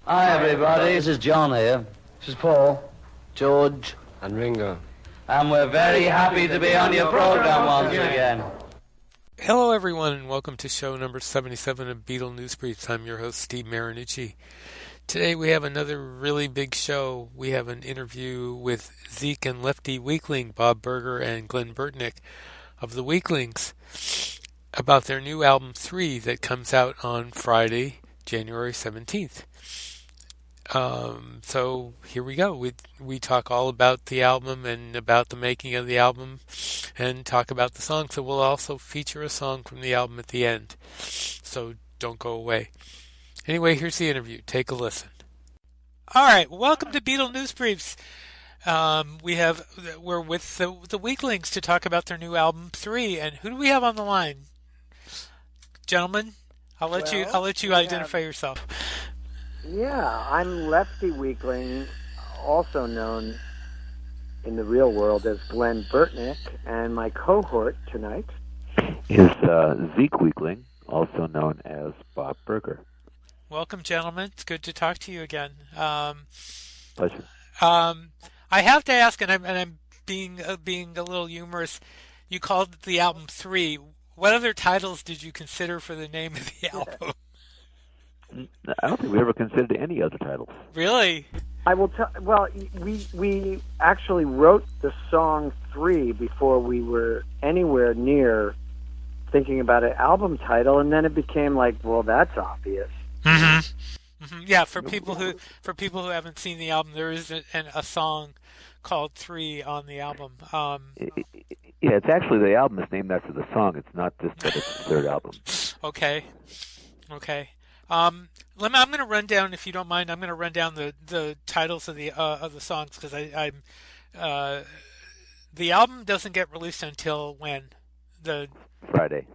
Hi everybody, this is John here. This is Paul, George, and Ringo. And we're very happy to be on your program once again. Hello everyone and welcome to show number 77 of Beatle News Briefs. I'm your host Steve Marinucci. Today we have another really big show. We have an interview with Zeek and Lefty Weekling, Bob Burger and Glenn Burtnik of the Weeklings, about their new album 3 that comes out on Friday, January 17th. So here we go. We talk all about the album and about the making of the album and talk about the songs. So we'll also feature a song from the album at the end. So don't go away. Anyway, here's the interview. Take a listen. All right, welcome to Beatle News Briefs. We're with the Weeklings to talk about their new album 3. And who do we have on the line? Gentlemen, I'll let you identify yourself. Yeah, I'm Lefty Weekling, also known in the real world as Glenn Burtnik, and my cohort tonight is Zeek Weekling, also known as Bob Burger. Welcome, gentlemen. It's good to talk to you again. Pleasure. I have to ask, and I'm being a little humorous. You called the album 3. What other titles did you consider for the name of the album? I don't think we ever considered any other titles. Really? I will tell. Well, we actually wrote the song 3 before we were anywhere near thinking about an album title, and then it became like, well, that's obvious. Mm-hmm. Mm-hmm. Yeah, for people who haven't seen the album, there is a song called 3 on the album. Yeah, it's actually the album is named after the song. It's not just that it's the third album. Okay. I'm going to run down, if you don't mind. I'm going to run down the titles of the songs because the album doesn't get released until when? Friday.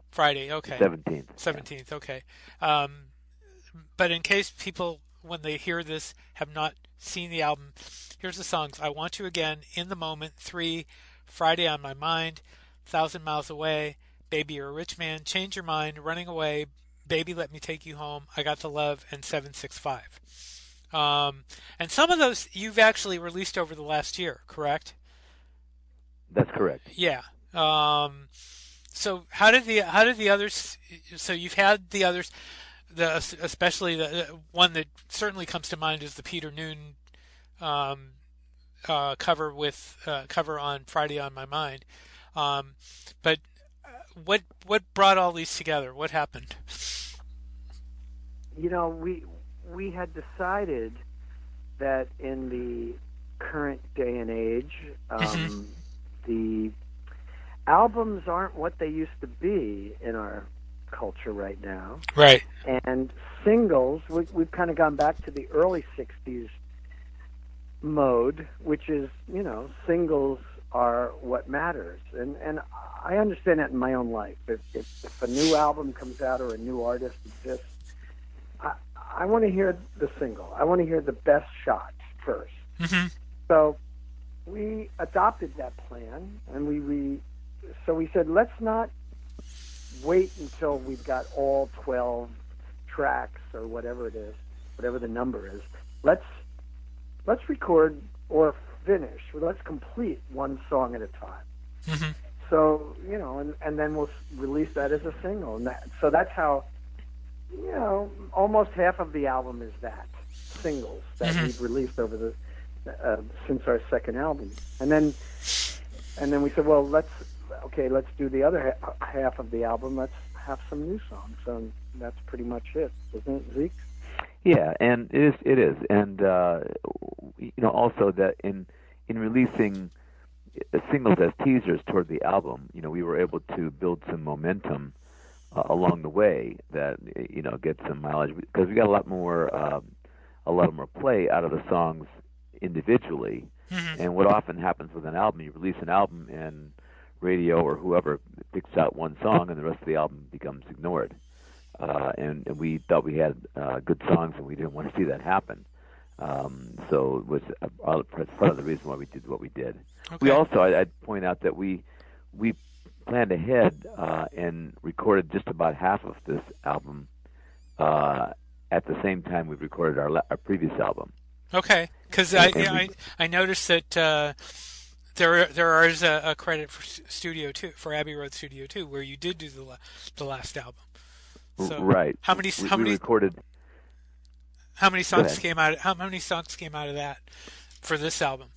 Okay. 17th. Okay. But in case people, when they hear this, have not seen the album, here's the songs: "I Want You Again," "In the Moment," 3, "Friday on My Mind," "1,000 Miles Away," "Baby You're a Rich Man," "Change Your Mind," "Running Away," "Baby Let Me Take You Home," "I Got to Love," and 765. And some of those you've actually released over the last year, correct? That's correct. Yeah. So how did the others? So you've had the others, especially the one that certainly comes to mind is the Peter Noone cover on "Friday on My Mind." But what brought all these together? What happened? You know, we had decided that in the current day and age, the albums aren't what they used to be in our culture right now. Right. And singles, we've kind of gone back to the early 60s mode, which is, singles are what matters. And I understand that in my own life. If a new album comes out or a new artist exists, I want to hear the single. I want to hear the best shot first. Mm-hmm. So we adopted that plan, and we said, let's not wait until we've got all 12 tracks or whatever it is, whatever the number is. Let's record or finish. Let's complete one song at a time. Mm-hmm. So, and then we'll release that as a single. And so that's how, almost half of the album is that, singles that we've released over the since our second album. And then we said, well, let's do the other half of the album. Let's have some new songs. So that's pretty much it, isn't it, Zeke? Yeah, and it is, and also that in releasing singles as teasers toward the album, we were able to build some momentum along the way that get some mileage because we got a lot more play out of the songs individually. Mm-hmm. And what often happens with an album, you release an album and radio or whoever picks out one song and the rest of the album becomes ignored. And we thought we had good songs, and we didn't want to see that happen. So it was part of the reason why we did what we did. Okay. We also, I'd point out that we planned ahead and recorded just about half of this album at the same time we recorded our previous album. Okay, because I noticed that there is a credit for Studio 2, for Abbey Road Studio 2, where you did do the last album. So right. How many we recorded? How many songs came out? How many songs came out of that for this album?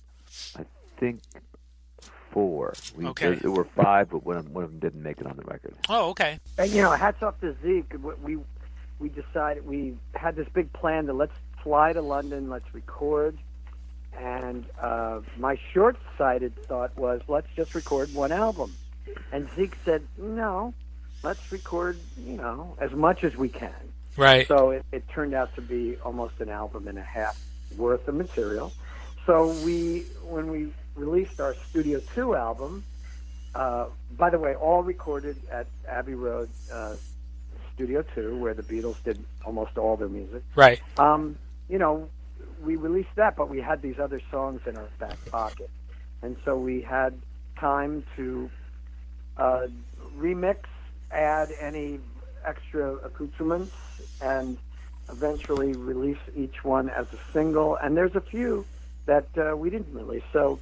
I think 4. Okay. There were 5, but one of them didn't make it on the record. Oh, okay. And hats off to Zeke. We decided, we had this big plan to let's fly to London, let's record. And my short-sighted thought was, let's just record one album. And Zeke said, no, let's record, as much as we can. Right. So it turned out to be almost an album and a half worth of material. So when we released our Studio 2 album, by the way, all recorded at Abbey Road Studio 2, where the Beatles did almost all their music. Right. We released that, but we had these other songs in our back pocket. And so we had time to remix, add any extra accoutrements, and eventually release each one as a single. And there's a few that we didn't release. So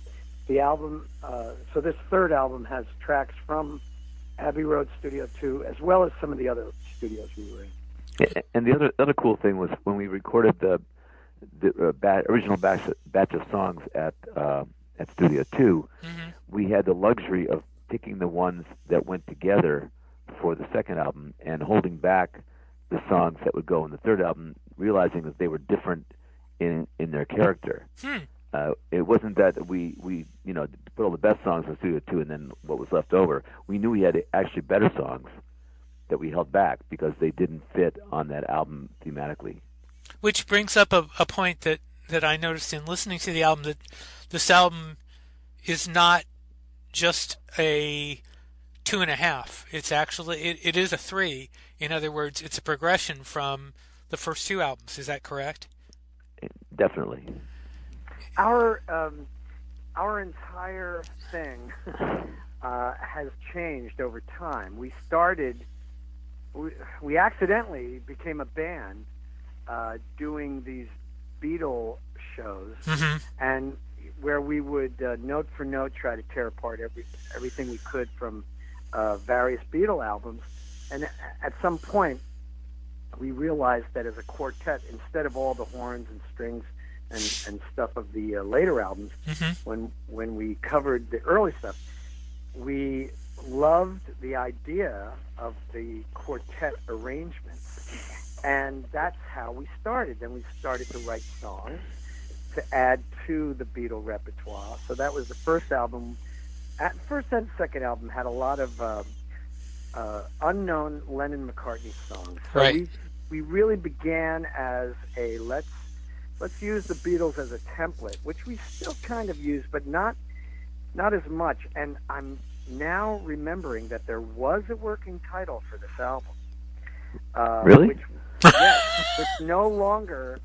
the album, so this third album has tracks from Abbey Road Studio 2, as well as some of the other studios we were in. And the other cool thing was when we recorded the original batch of songs at Studio 2, we had the luxury of picking the ones that went together for the second album and holding back the songs that would go in the third album, realizing that they were different in their character. It wasn't that we put all the best songs in Studio 2 and then what was left over. We knew we had actually better songs that we held back because they didn't fit on that album thematically. Which brings up a point that I noticed in listening to the album, that this album is not just a 2.5. It's actually, it is a 3. In other words, it's a progression from the first 2 albums. Is that correct? Definitely. Our entire thing has changed over time. We accidentally became a band doing these Beatle shows, and where we would note for note try to tear apart everything we could from various Beatle albums. And at some point, we realized that as a quartet, instead of all the horns and strings and stuff of the later albums, when we covered the early stuff, we loved the idea of the quartet arrangements. And that's how we started. Then we started to write songs to add to the Beatle repertoire. So that was the first album. First and second album had a lot of unknown Lennon-McCartney songs. So right. we really began as a let's use the Beatles as a template, which we still kind of use, but not as much. And I'm now remembering that there was a working title for this album. Really? Which no longer,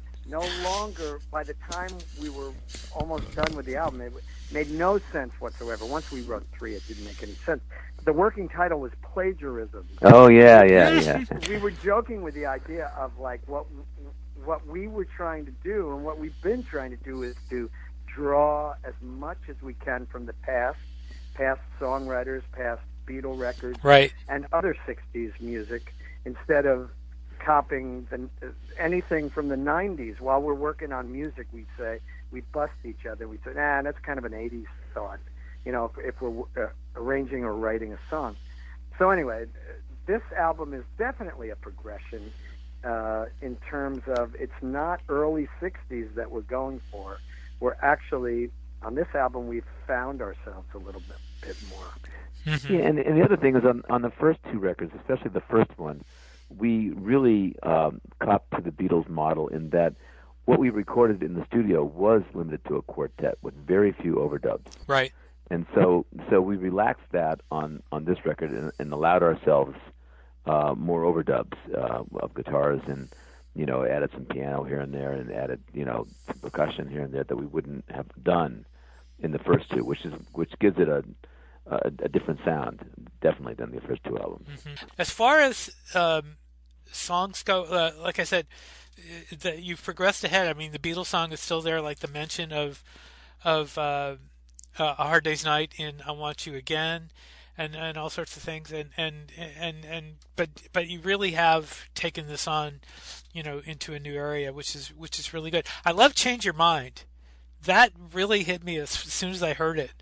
by the time we were almost done with the album, it made no sense whatsoever. Once we wrote 3, it didn't make any sense. But the working title was Plagiarism. Oh, yeah. We were joking with the idea of, like, what we were trying to do and what we've been trying to do is to draw as much as we can from the past songwriters, past Beatle records, right, and other 60s music, instead of copying anything from the 90s. While we're working on music, we bust each other. We say, that's kind of an 80s thought, if we're arranging or writing a song. So anyway, this album is definitely a progression in terms of it's not early 60s that we're going for. We're actually, on this album, we've found ourselves a little bit more. Yeah, and the other thing is on the first 2 records, especially the first one, we really copped to the Beatles model in that what we recorded in the studio was limited to a quartet with very few overdubs. Right. And so we relaxed that on this record and allowed ourselves more overdubs of guitars and, added some piano here and there and added, some percussion here and there that we wouldn't have done in the first 2, which gives it a different sound, definitely, than the first 2 albums. As far as songs go, like I said, that you've progressed ahead. I mean, the Beatles song is still there, like the mention of A Hard Day's Night in I Want You Again, and all sorts of things, but you really have taken this on, into a new area, which is really good. I love Change Your Mind. That really hit me as soon as I heard it.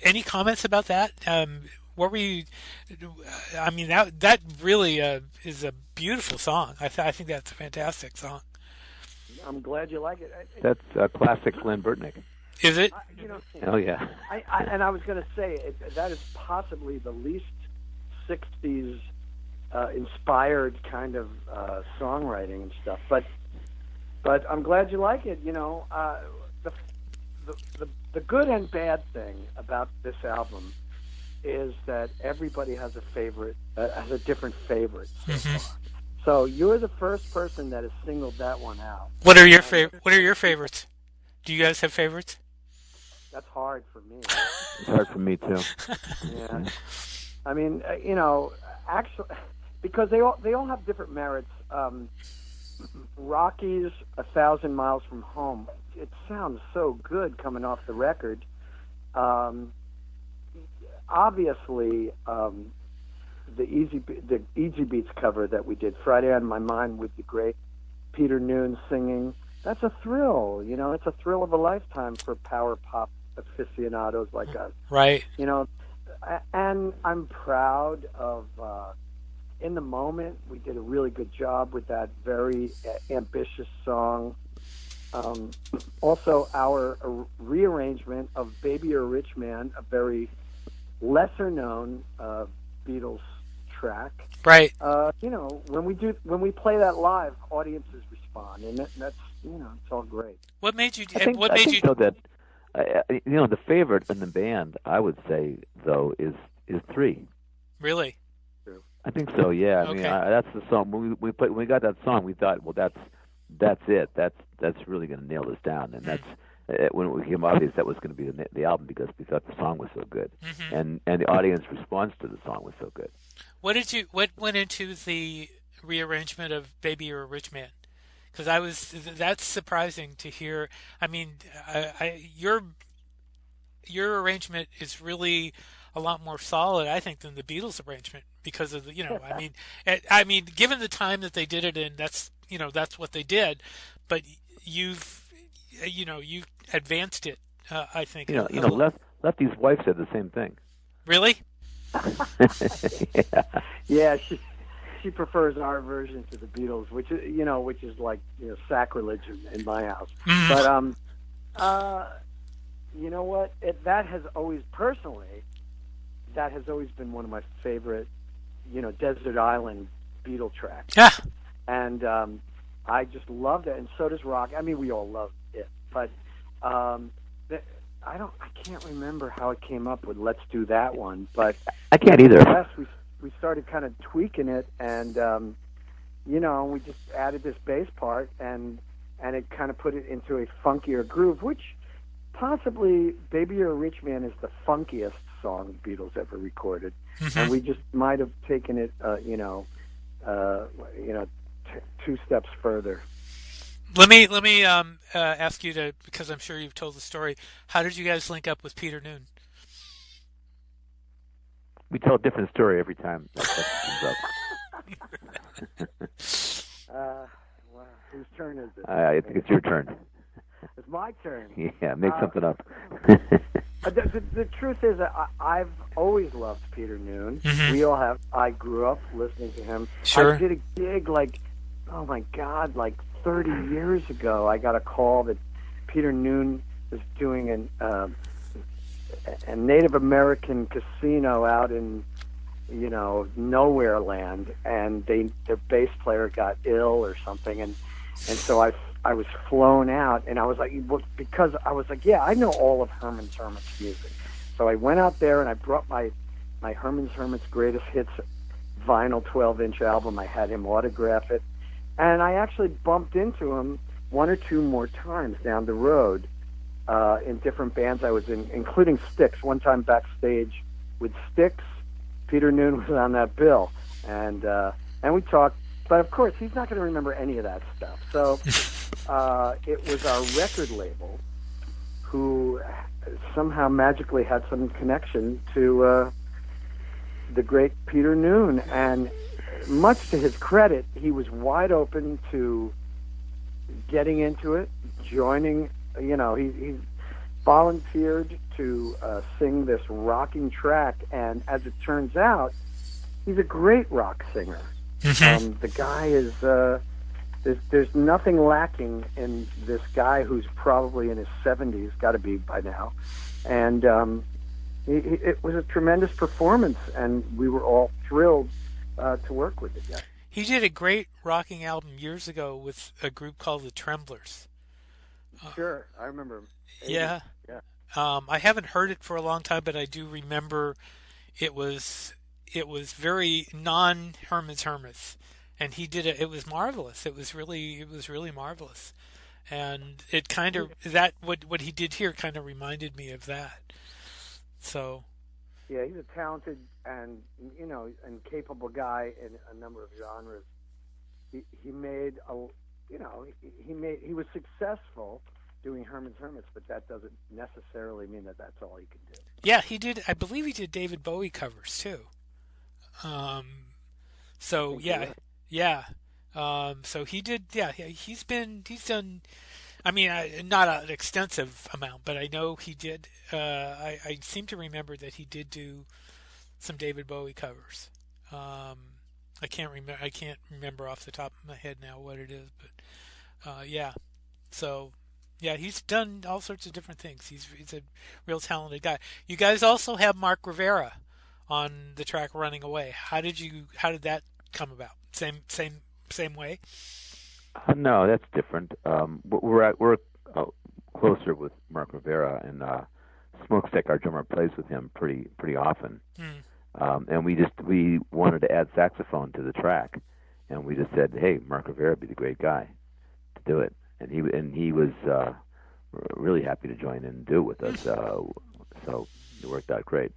Any comments about that? What were you? I mean, that really is a beautiful song. I think that's a fantastic song. I'm glad you like it. That's a classic Glenn Burtnik. Is it? Oh yeah. And I was going to say that is possibly the least '60s inspired kind of songwriting and stuff. But I'm glad you like it. The good and bad thing about this album is that everybody has a favorite, has a different favorite so far. So you're the first person that has singled that one out. What are your favorites? Do you guys have favorites? That's hard for me. It's hard for me too. Yeah. I mean, actually, because they all have different merits. Rocky's "A Thousand Miles from Home." It sounds so good coming off the record. Obviously, the Easy Beats cover that we did, "Friday on My Mind" with the great Peter Noone singing. That's a thrill. It's a thrill of a lifetime for power pop aficionados like us. Right. And I'm proud of. In the Moment, we did a really good job with that very ambitious song. Also, our rearrangement of "Baby You're a Rich Man," a very lesser-known Beatles track. Right. When we play that live, audiences respond, and that's it's all great. What made you? I think so that the favorite in the band, I would say though, is 3. Really? I think so. Yeah. I mean, that's the song. When we got that song, we thought, well, that's it. That's really going to nail this down. And that's when it became obvious that was going to be the album, because we thought the song was so good, and the audience response to the song was so good. What went into the rearrangement of "Baby You're a Rich Man"? Because that's surprising to hear. I mean, your arrangement is really a lot more solid, I think, than the Beatles arrangement, because of the, I mean, given the time that they did it in, that's what they did, but you've advanced it, I think. Lefty's wife said the same thing. Really? Yeah, she prefers our version to the Beatles, which is like sacrilege in my house. But you know what? That has always been one of my favorite, Desert Island Beatle tracks. Yeah. And I just loved it, and so does Rock. I mean, we all love it, but I can't remember how it came up with "Let's Do That One," but I can't either. Yes, we started kind of tweaking it, and we just added this bass part, and it kind of put it into a funkier groove, which possibly "Baby You're a Rich Man" is the funkiest song the Beatles ever recorded, and we just might have taken it, 2 steps further. Let me ask you to, because I'm sure you've told the story. How did you guys link up with Peter Noone? We tell a different story every time that comes up. Wow, whose turn is it? I think it's your turn. It's my turn. Yeah, make something up. The truth is that I've always loved Peter Noone. We all have. I grew up listening to him. Sure. I did a gig like 30 years ago. I got a call that Peter Noone was doing a Native American casino out in nowhere land, and their bass player got ill or something, and so I was flown out, and I was like, because I was like, yeah, I know all of Herman's music. So I went out there and I brought my Herman's Greatest Hits vinyl 12-inch album. I had him autograph it, and I actually bumped into him 1 or 2 more times down the road in different bands I was in, including Styx. One time backstage with Styx, Peter Noone was on that bill, and we talked But of course, he's not going to remember any of that stuff. So it was our record label who somehow magically had some connection to the great Peter Noone. And much to his credit, he was wide open to getting into it, joining. He volunteered to sing this rocking track, and as it turns out, he's a great rock singer. The guy is there's nothing lacking in this guy who's probably in his 70s, got to be by now, and it was a tremendous performance, and we were all thrilled to work with the guy. He did a great rocking album years ago with a group called the Tremblers. Sure, I remember him. Yeah. I haven't heard it for a long time, but I do remember it was very non-Herman's Hermits, and he did it. It was marvelous. It was really marvelous, and it kind of what he did here kind of reminded me of that. So. Yeah, he's a talented and and capable guy in a number of genres. He was successful doing Herman's Hermits, but that doesn't necessarily mean that that's all he can do. Yeah, he did. I believe he did David Bowie covers too. So he did. Yeah, he's done. I mean, not an extensive amount, but I know he did. I seem to remember that he did do some David Bowie covers. I can't remember off the top of my head now what it is, but yeah. So. Yeah, he's done all sorts of different things. He's a real talented guy. You guys also have Mark Rivera on the track "Running Away." How did that come about? Same way? No, that's different. We're closer with Mark Rivera, and Smokestack, our drummer, plays with him pretty often. And we wanted to add saxophone to the track, and we just said, hey, Mark Rivera would be the great guy to do it. And he was really happy to join in and do it with us. So it worked out great.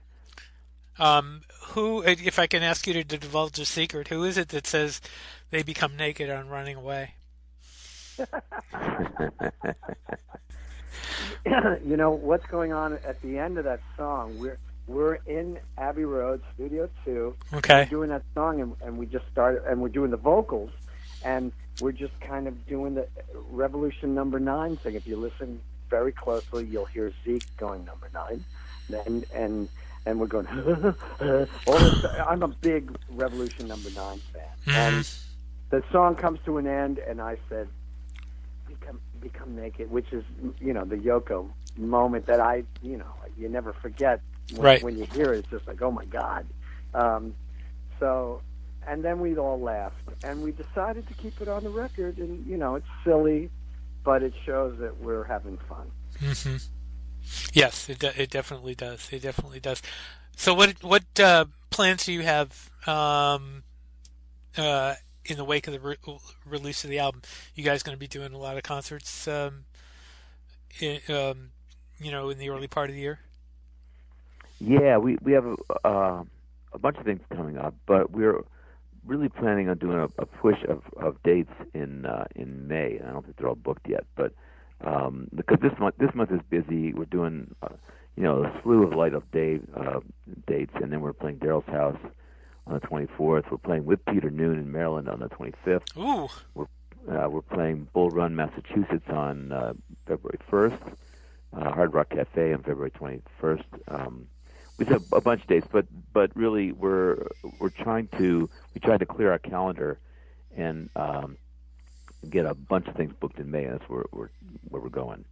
Who, if I can ask you to divulge a secret, who is it that says they become naked on Running Away? What's going on at the end of that song? We're in Abbey Road, Studio 2. Okay. We're doing that song, and we just started, and we're doing the vocals, and we're just kind of doing the Revolution number 9 thing. If you listen very closely, you'll hear Zeek going number 9, and we're going. I'm a big Revolution number 9 fan, and the song comes to an end, and I said, "Become naked," which is the Yoko moment that you never forget when you hear it. It's just like, oh my God. And then we all laughed, and we decided to keep it on the record. And it's silly, but it shows that we're having fun. Mm-hmm. Yes, it definitely does. It definitely does. So, what plans do you have in the wake of the release of the album? You guys going to be doing a lot of concerts, in the early part of the year? Yeah, we have a bunch of things coming up, but we're really planning on doing a push of dates in May. I don't think they're all booked yet, but because this month is busy, we're doing a slew of Light of Day dates, and then we're playing Daryl's House on the 24th. We're playing with Peter Noone in Maryland on the 25th. Ooh. We're playing Bull Run, Massachusetts on February 1st. Hard Rock Cafe on February 21st. We have a bunch of dates, but really we tried to clear our calendar and get a bunch of things booked in May. And that's where we're going.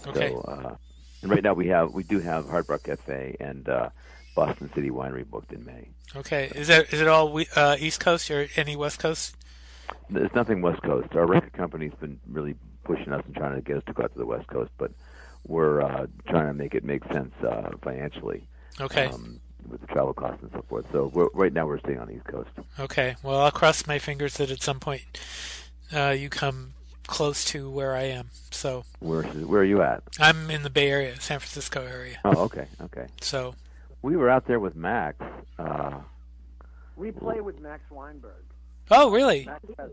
Okay. So, and right now we do have Hard Rock Cafe and Boston City Winery booked in May. Okay. Is it all East Coast or any West Coast? There's nothing West Coast. Our record company's been really pushing us and trying to get us to go out to the West Coast, but we're trying to make it make sense financially. Okay. With the travel costs and so forth. So right now we're staying on the East Coast. Okay. Well, I'll cross my fingers that at some point you come close to where I am. So where are you at? I'm in the Bay Area, San Francisco area. Oh, okay. So we were out there with Max. We play with Max Weinberg. Oh, really? Max has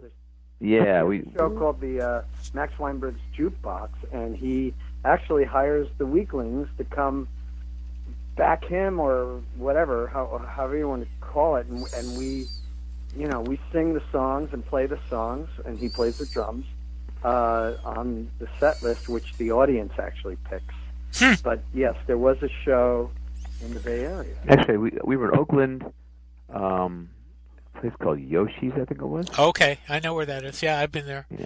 Yeah, a show called the Max Weinberg's Jukebox, and he actually hires the Weeklings to come back him or whatever, however you want to call it, and we, we sing the songs and play the songs, and he plays the drums on the set list, which the audience actually picks. But yes, there was a show in the Bay Area. Actually, we were in Oakland, a place called Yoshi's, I think it was. Okay, I know where that is. Yeah, I've been there. Yeah.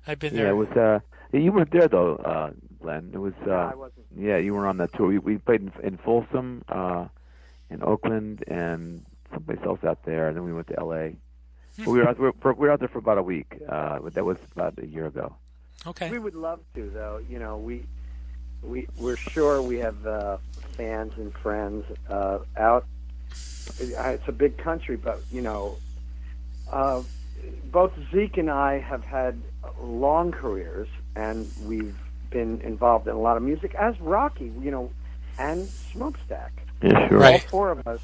I've been Yeah, there. it was. You weren't there though, Glenn. It was. No, I wasn't. Yeah, you were on that tour. We played in Folsom, in Oakland, and someplace else out there, and then we went to L.A. But we were out there for about a week. But that was about a year ago. Okay. We would love to, though. We're sure we have fans and friends out. It's a big country, but both Zeek and I have had long careers, and we've been involved in a lot of music, as Rocky, and Smokestack. Yeah, sure. Right. All four of us.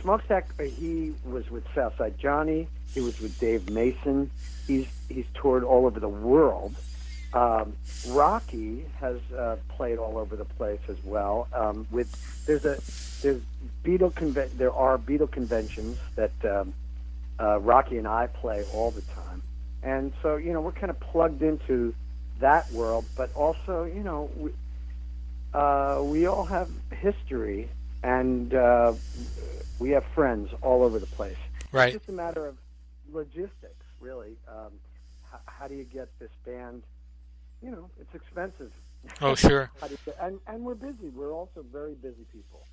Smokestack, he was with Southside Johnny. He was with Dave Mason. He's toured all over the world. Rocky has played all over the place as well. There are Beatle conventions that Rocky and I play all the time, and so we're kind of plugged into that world. But also, we all have history, and we have friends all over the place. Right. It's just a matter of logistics, really. How do you get this band? It's expensive. Oh, sure. And we're busy. We're also very busy people.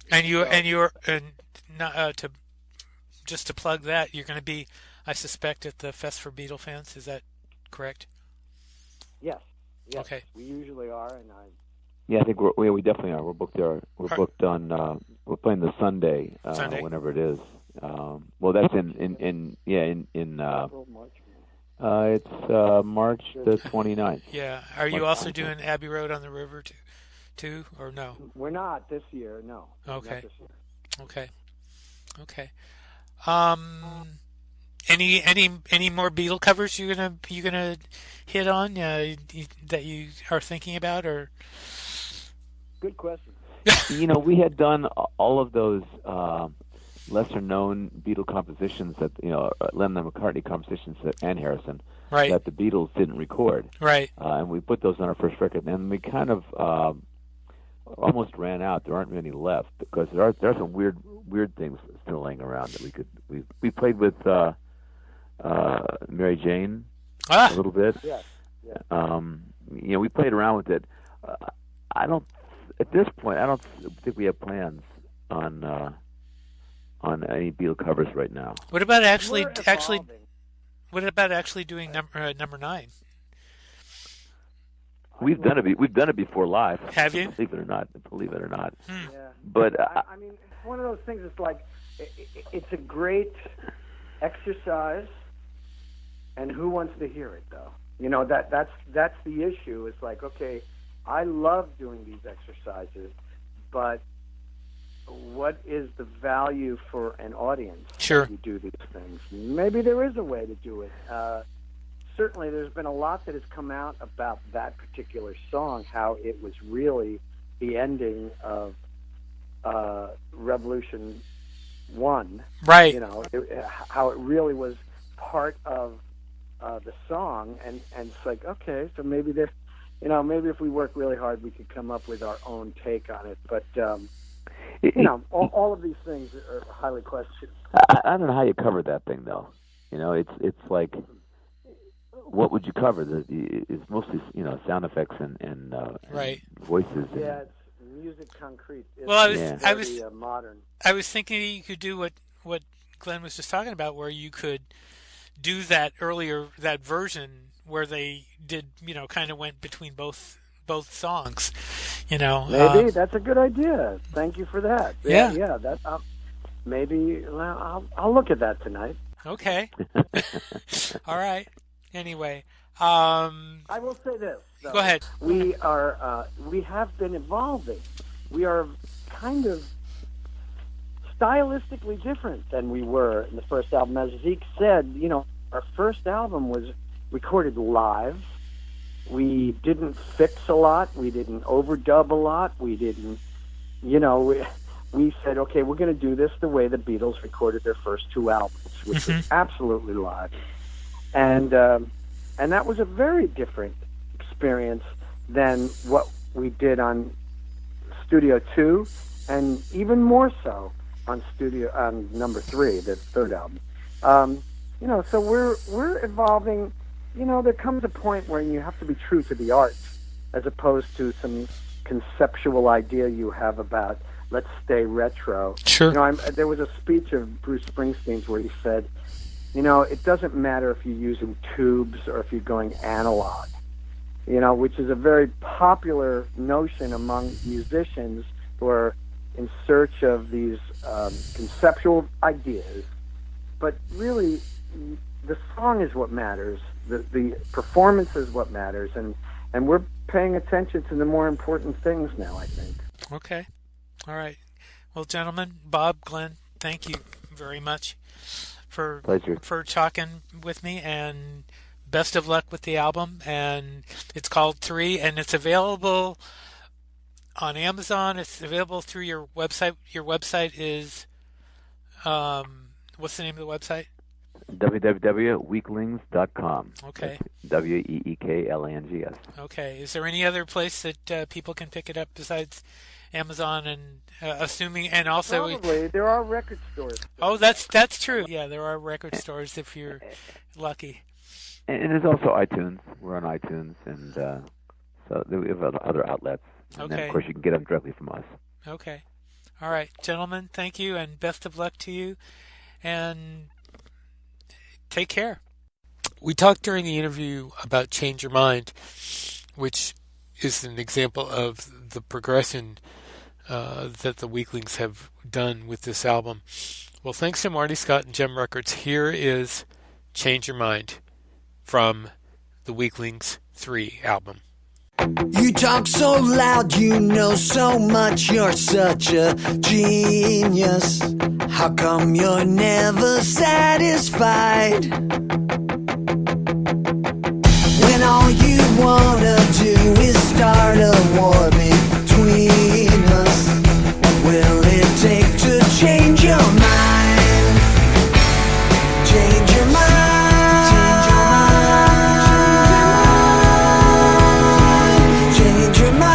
Just to plug that, you're going to be, I suspect, at the Fest for Beatle Fans. Is that correct? Yes. Okay. We usually are, and Yeah, I think we definitely are. We're booked there. We're booked on. We're playing the Sunday, Sunday, whenever it is. Well, that's in April, March. It's March the 29th. Yeah. Are you also doing Abbey Road on the River too, or no? We're not this year. No. Okay. Not this year. Okay. Any more Beatle covers you gonna hit on that you are thinking about, or? Good question. We had done all of those lesser-known Beatle compositions that Lennon and McCartney compositions and Harrison Right. that the Beatles didn't record. Right. And we put those on our first record, and we kind of almost ran out. There aren't many left because there are some weird things still laying around that we played with Mary Jane a little bit. Yes. We played around with it. At this point, I don't think we have plans on any Beatle covers right now. What about actually We're evolving. doing number 9? We've done it before live. Have you? Believe it or not. Yeah. But I mean, it's one of those things. It's like it's a great exercise, and who wants to hear it though? That's the issue. It's like, okay, I love doing these exercises, but what is the value for an audience? Sure. When you do these things. Maybe there is a way to do it. Certainly, there's been a lot that has come out about that particular song, how it was really the ending of Revolution 1. Right. How it really was part of the song, and it's like, okay, so maybe maybe if we work really hard, we could come up with our own take on it. But all of these things are highly questioned. I don't know how you cover that thing though. It's like, what would you cover? It's mostly sound effects and Right. voices. Yeah, it's music concrete. It's Well, I was very, modern. I was thinking you could do what Glenn was just talking about, where you could do that version where they did, kind of went between both songs, Maybe that's a good idea. Thank you for that. Yeah. That maybe I'll look at that tonight. Okay. All right. Anyway, I will say this, though. Go ahead. We have been evolving. We are kind of stylistically different than we were in the first album. As Zeke said, our first album was recorded live. We didn't fix a lot. We didn't overdub a lot. We didn't, we said, okay, we're going to do this the way the Beatles recorded their first two albums, which was absolutely live. And that was a very different experience than what we did on Studio 2, and even more so on number 3, the third album. So we're evolving. There comes a point where you have to be true to the art, as opposed to some conceptual idea you have about let's stay retro. Sure. There was a speech of Bruce Springsteen's where he said, it doesn't matter if you're using tubes or if you're going analog, which is a very popular notion among musicians who are in search of these conceptual ideas. But really, the song is what matters. The performance is what matters, and we're paying attention to the more important things now, I think. Okay. All right. Well, gentlemen, Bob, Glenn, thank you very much for talking with me, and best of luck with the album. And it's called 3, and it's available on Amazon. It's available through your website. Your website is, what's the name of the website? www.weeklings.com. Okay. Weeklings. Okay. Is there any other place that people can pick it up besides Amazon, and assuming, and also probably there are record stores. Oh, that's true. Yeah, there are record stores if you're lucky. And there's also iTunes. We're on iTunes, and so we have other outlets. And then, of course, you can get them directly from us. Okay. All right, gentlemen, thank you, and best of luck to you, and take care. We talked during the interview about Change Your Mind, which is an example of the progression that the Weeklings have done with this album. Well, thanks to Marty Scott and Gem Records, here is Change Your Mind from the Weeklings 3 album. You talk so loud, you know so much, you're such a genius. How come you're never satisfied? When all you wanna do is start a war between us. What will it take to change your mind? Change your mind. Change your mind.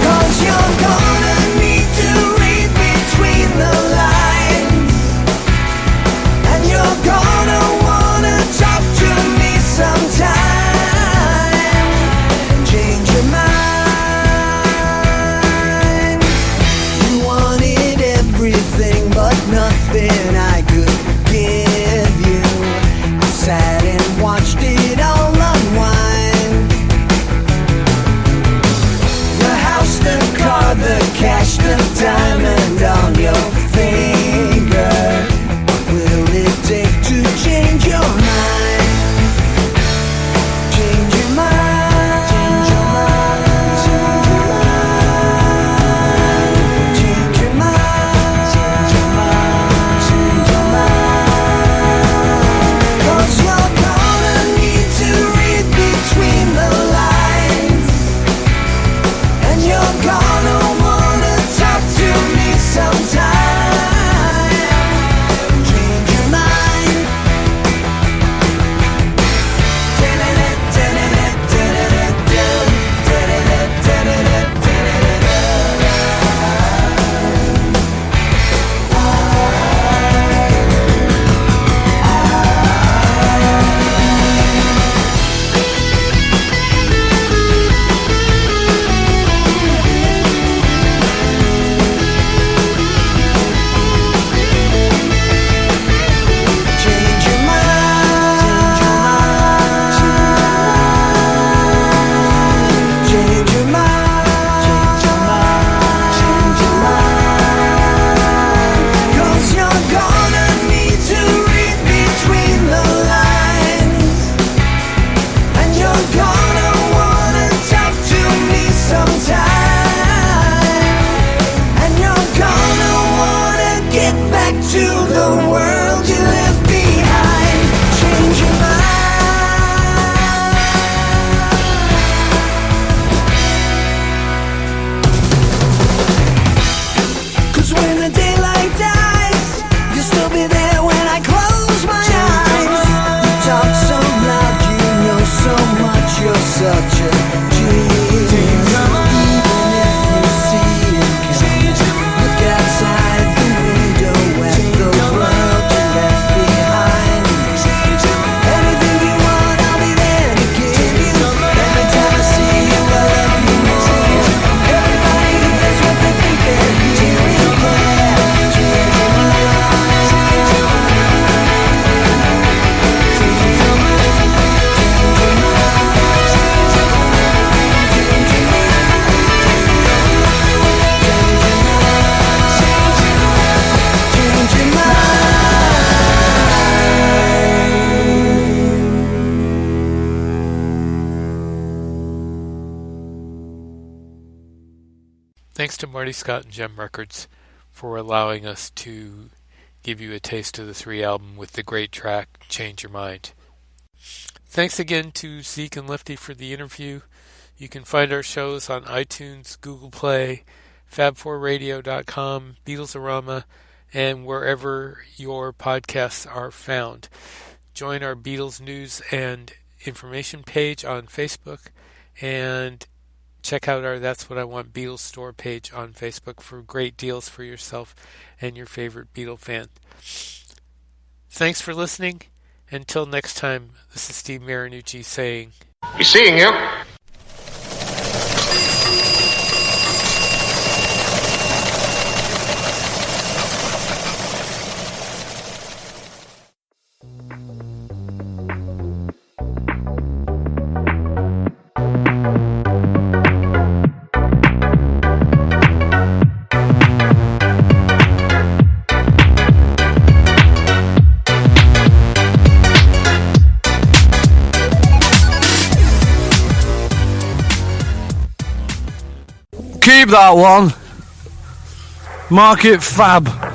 Cause you're gonna need to read between the lines, and you're gonna to Marty Scott and Gem Records for allowing us to give you a taste of the 3 album with the great track Change Your Mind. Thanks again to Zeek and Lefty for the interview. You can find our shows on iTunes, Google Play, fab4radio.com, Beatlesorama, and wherever your podcasts are found. Join our Beatles news and information page on Facebook, and check out our That's What I Want Beatles store page on Facebook for great deals for yourself and your favorite Beatle fan. Thanks for listening. Until next time, this is Steve Marinucci saying, Be seeing you. Keep that one. Mark it fab.